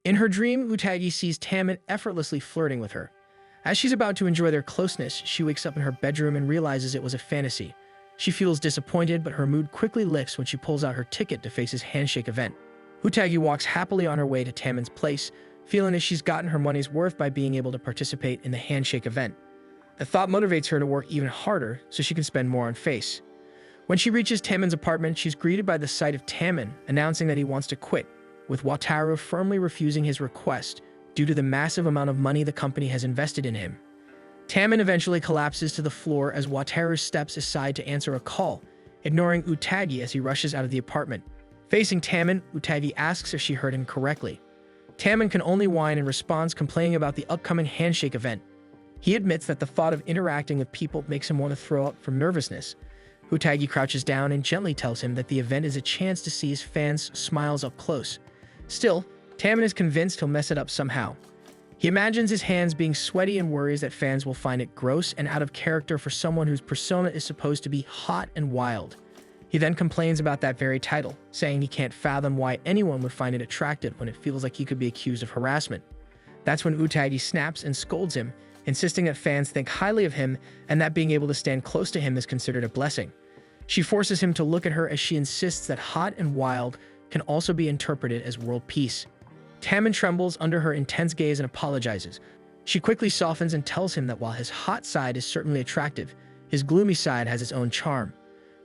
In her dream, Utagi sees Tammin effortlessly flirting with her. As she's about to enjoy their closeness, she wakes up in her bedroom and realizes it was a fantasy. She feels disappointed, but her mood quickly lifts when she pulls out her ticket to face his handshake event. Utagi walks happily on her way to Tammin's place, feeling that she's gotten her money's worth by being able to participate in the handshake event. The thought motivates her to work even harder so she can spend more on Face. When she reaches Tammin's apartment, she's greeted by the sight of Tammin announcing that he wants to quit, with Wataru firmly refusing his request due to the massive amount of money the company has invested in him. Tammin eventually collapses to the floor as Wataru steps aside to answer a call, ignoring Utagi as he rushes out of the apartment. Facing Tammin, Utagi asks if she heard him correctly. Tammin can only whine in response, complaining about the upcoming handshake event. He admits that the thought of interacting with people makes him want to throw up from nervousness. Utagi crouches down and gently tells him that the event is a chance to see his fans' smiles up close. Still, Tammin is convinced he'll mess it up somehow. He imagines his hands being sweaty and worries that fans will find it gross and out of character for someone whose persona is supposed to be hot and wild. He then complains about that very title, saying he can't fathom why anyone would find it attractive when it feels like he could be accused of harassment. That's when Utagi snaps and scolds him, insisting that fans think highly of him and that being able to stand close to him is considered a blessing. She forces him to look at her as she insists that hot and wild can also be interpreted as world peace. Tammin trembles under her intense gaze and apologizes. She quickly softens and tells him that while his hot side is certainly attractive, his gloomy side has its own charm.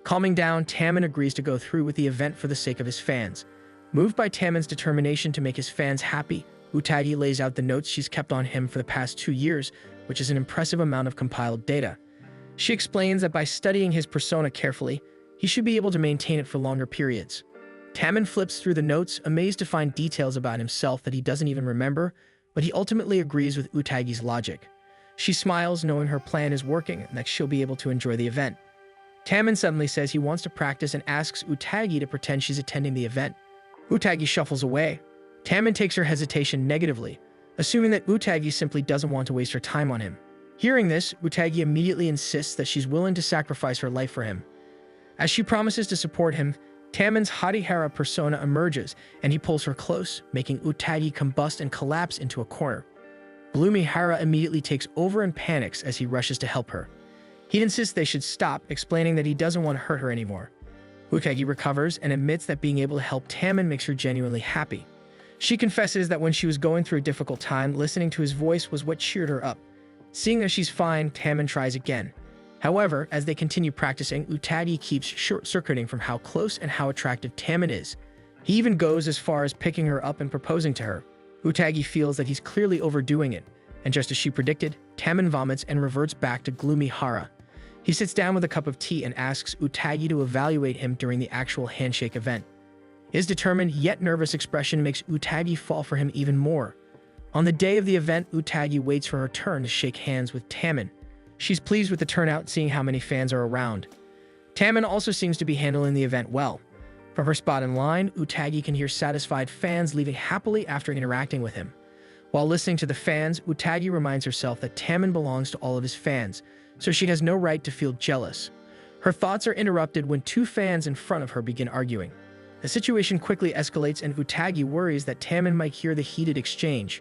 Calming down, Tammin agrees to go through with the event for the sake of his fans. Moved by Tammin's determination to make his fans happy, Utagi lays out the notes she's kept on him for the past 2 years, which is an impressive amount of compiled data. She explains that by studying his persona carefully, he should be able to maintain it for longer periods. Tammin flips through the notes, amazed to find details about himself that he doesn't even remember, but he ultimately agrees with Utagi's logic. She smiles, knowing her plan is working and that she'll be able to enjoy the event. Tammin suddenly says he wants to practice and asks Utagi to pretend she's attending the event. Utagi shuffles away. Tammin takes her hesitation negatively, assuming that Utagi simply doesn't want to waste her time on him. Hearing this, Utagi immediately insists that she's willing to sacrifice her life for him. As she promises to support him, Tammin's Harihara persona emerges, and he pulls her close, making Utagi combust and collapse into a corner. Gloomy Hara immediately takes over and panics as he rushes to help her. He insists they should stop, explaining that he doesn't want to hurt her anymore. Utagi recovers and admits that being able to help Tammin makes her genuinely happy. She confesses that when she was going through a difficult time, listening to his voice was what cheered her up. Seeing that she's fine, Tammin tries again. However, as they continue practicing, Utagi keeps short-circuiting from how close and how attractive Tammin is. He even goes as far as picking her up and proposing to her. Utagi feels that he's clearly overdoing it, and just as she predicted, Tammin vomits and reverts back to gloomy Hara. He sits down with a cup of tea and asks Utagi to evaluate him during the actual handshake event. His determined yet nervous expression makes Utagi fall for him even more. On the day of the event, Utagi waits for her turn to shake hands with Tammin. She's pleased with the turnout, seeing how many fans are around. Tammin also seems to be handling the event well. From her spot in line, Utagi can hear satisfied fans leaving happily after interacting with him. While listening to the fans, Utagi reminds herself that Tammin belongs to all of his fans, so she has no right to feel jealous. Her thoughts are interrupted when 2 fans in front of her begin arguing. The situation quickly escalates and Utagi worries that Tammin might hear the heated exchange.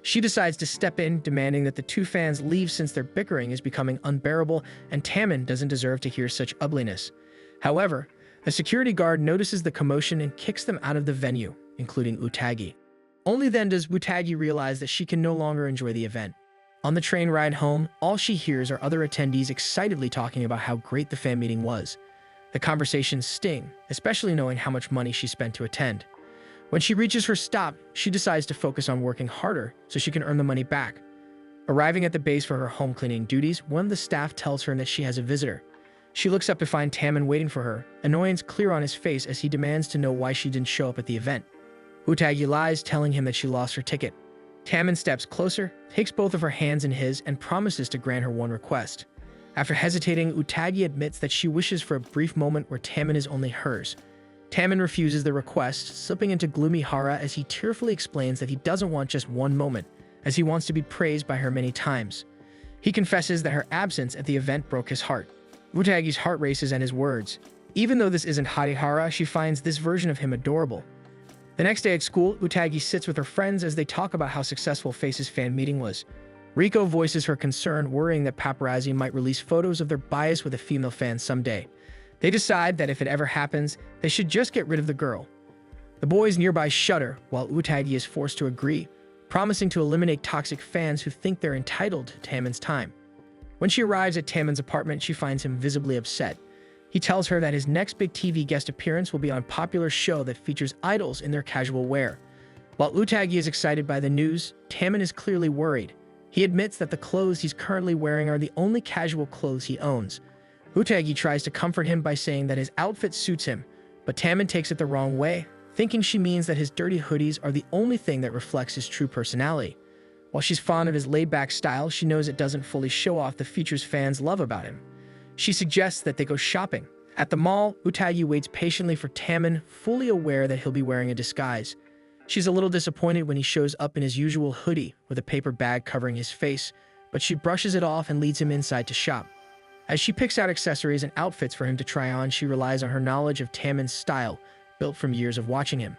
She decides to step in, demanding that the 2 fans leave since their bickering is becoming unbearable and Tammin doesn't deserve to hear such ugliness. However, a security guard notices the commotion and kicks them out of the venue, including Utagi. Only then does Utagi realize that she can no longer enjoy the event. On the train ride home, all she hears are other attendees excitedly talking about how great the fan meeting was. The conversations sting, especially knowing how much money she spent to attend. When she reaches her stop, she decides to focus on working harder so she can earn the money back. Arriving at the base for her home cleaning duties, one of the staff tells her that she has a visitor. She looks up to find Tammin waiting for her, annoyance clear on his face as he demands to know why she didn't show up at the event. Utagi lies, telling him that she lost her ticket. Tammin steps closer, takes both of her hands in his, and promises to grant her one request. After hesitating, Utagi admits that she wishes for a brief moment where Tammin is only hers. Tammin refuses the request, slipping into gloomy Hara as he tearfully explains that he doesn't want just one moment, as he wants to be praised by her many times. He confesses that her absence at the event broke his heart. Utagi's heart races at his words. Even though this isn't Harihara, she finds this version of him adorable. The next day at school, Utagi sits with her friends as they talk about how successful Face's fan meeting was. Riko voices her concern, worrying that paparazzi might release photos of their bias with a female fan someday. They decide that if it ever happens, they should just get rid of the girl. The boys nearby shudder, while Utagi is forced to agree, promising to eliminate toxic fans who think they're entitled to Taemin's time. When she arrives at Taemin's apartment, she finds him visibly upset. He tells her that his next big TV guest appearance will be on a popular show that features idols in their casual wear. While Utagi is excited by the news, Taemin is clearly worried. He admits that the clothes he's currently wearing are the only casual clothes he owns. Utagi tries to comfort him by saying that his outfit suits him, but Taemin takes it the wrong way, thinking she means that his dirty hoodies are the only thing that reflects his true personality. While she's fond of his laid-back style, she knows it doesn't fully show off the features fans love about him. She suggests that they go shopping. At the mall, Utagi waits patiently for Taemin, fully aware that he'll be wearing a disguise. She's a little disappointed when he shows up in his usual hoodie with a paper bag covering his face, but she brushes it off and leads him inside to shop. As she picks out accessories and outfits for him to try on, she relies on her knowledge of Taemin's style, built from years of watching him.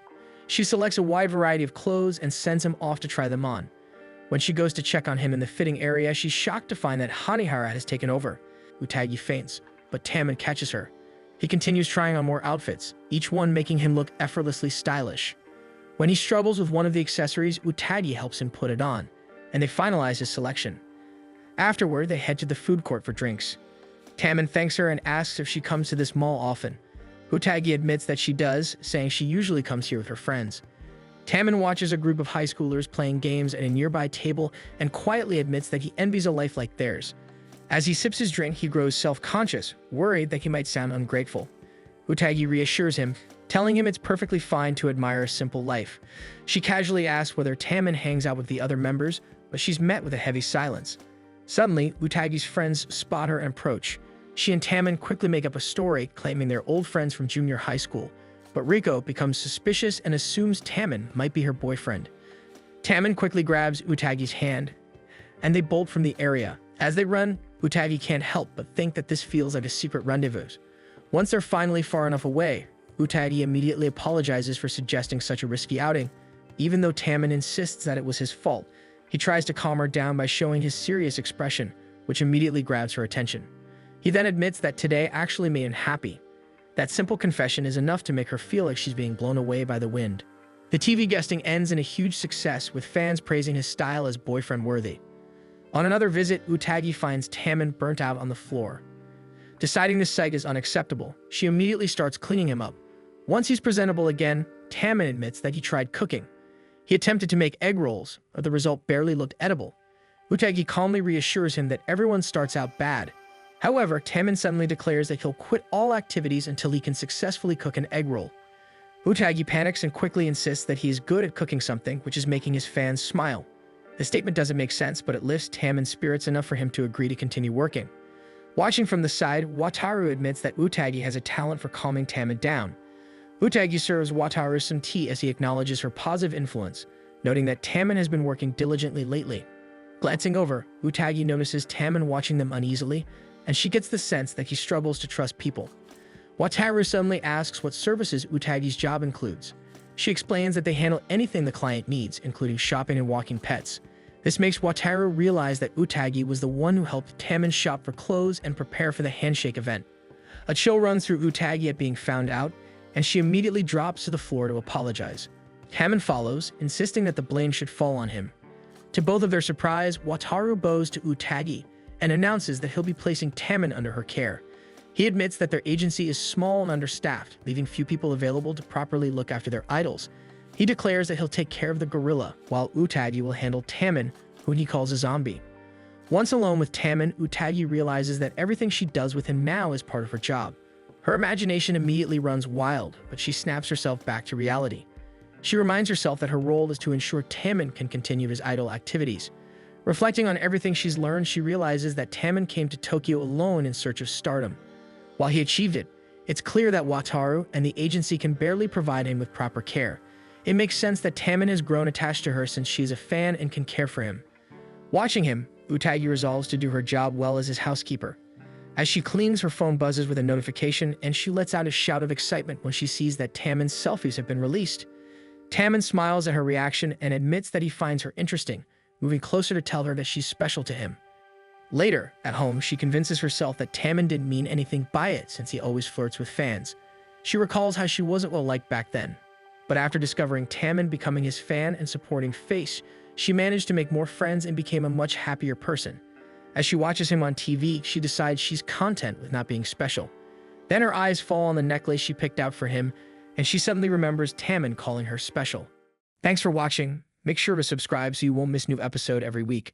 She selects a wide variety of clothes and sends him off to try them on. When she goes to check on him in the fitting area, she's shocked to find that Hanihara has taken over. Utagi faints, but Taemin catches her. He continues trying on more outfits, each one making him look effortlessly stylish. When he struggles with one of the accessories, Utagi helps him put it on, and they finalize his selection. Afterward, they head to the food court for drinks. Taemin thanks her and asks if she comes to this mall often. Utagi admits that she does, saying she usually comes here with her friends. Taemin watches a group of high schoolers playing games at a nearby table and quietly admits that he envies a life like theirs. As he sips his drink, he grows self-conscious, worried that he might sound ungrateful. Utagi reassures him, telling him it's perfectly fine to admire a simple life. She casually asks whether Taemin hangs out with the other members, but she's met with a heavy silence. Suddenly, Utagi's friends spot her and approach. She and Taemin quickly make up a story, claiming they're old friends from junior high school, but Riko becomes suspicious and assumes Taemin might be her boyfriend. Taemin quickly grabs Utagi's hand, and they bolt from the area. As they run, Utagi can't help but think that this feels like a secret rendezvous. Once they're finally far enough away, Utagi immediately apologizes for suggesting such a risky outing. Even though Taemin insists that it was his fault, he tries to calm her down by showing his serious expression, which immediately grabs her attention. He then admits that today actually made him happy. That simple confession is enough to make her feel like she's being blown away by the wind. The TV guesting ends in a huge success, with fans praising his style as boyfriend-worthy. On another visit, Utagi finds Taemin burnt out on the floor. Deciding this sight is unacceptable, she immediately starts cleaning him up. Once he's presentable again, Taemin admits that he tried cooking. He attempted to make egg rolls, but the result barely looked edible. Utagi calmly reassures him that everyone starts out bad. However, Taemin suddenly declares that he'll quit all activities until he can successfully cook an egg roll. Utagi panics and quickly insists that he is good at cooking something, which is making his fans smile. The statement doesn't make sense, but it lifts Taemin's spirits enough for him to agree to continue working. Watching from the side, Wataru admits that Utagi has a talent for calming Taemin down. Utagi serves Wataru some tea as he acknowledges her positive influence, noting that Taemin has been working diligently lately. Glancing over, Utagi notices Taemin watching them uneasily, and she gets the sense that he struggles to trust people. Wataru suddenly asks what services Utagi's job includes. She explains that they handle anything the client needs, including shopping and walking pets. This makes Wataru realize that Utagi was the one who helped Taemin shop for clothes and prepare for the handshake event. A chill runs through Utagi at being found out, and she immediately drops to the floor to apologize. Taemin follows, insisting that the blame should fall on him. To both of their surprise, Wataru bows to Utagi and announces that he'll be placing Taemin under her care. He admits that their agency is small and understaffed, leaving few people available to properly look after their idols. He declares that he'll take care of the gorilla, while Utagi will handle Taemin, who he calls a zombie. Once alone with Taemin, Utagi realizes that everything she does with him now is part of her job. Her imagination immediately runs wild, but she snaps herself back to reality. She reminds herself that her role is to ensure Taemin can continue his idol activities. Reflecting on everything she's learned, she realizes that Taemin came to Tokyo alone in search of stardom. While he achieved it, it's clear that Wataru and the agency can barely provide him with proper care. It makes sense that Taemin has grown attached to her since she is a fan and can care for him. Watching him, Utagi resolves to do her job well as his housekeeper. As she cleans, her phone buzzes with a notification, and she lets out a shout of excitement when she sees that Taemin's selfies have been released. Tammin smiles at her reaction and admits that he finds her interesting, moving closer to tell her that she's special to him. Later, at home, she convinces herself that Tammin didn't mean anything by it since he always flirts with fans. She recalls how she wasn't well liked back then. But after discovering Tammin becoming his fan and supporting Face, she managed to make more friends and became a much happier person. As she watches him on TV, she decides she's content with not being special. Then her eyes fall on the necklace she picked out for him, and she suddenly remembers Tammin calling her special. Thanks for watching. Make sure to subscribe so you won't miss a new episode every week.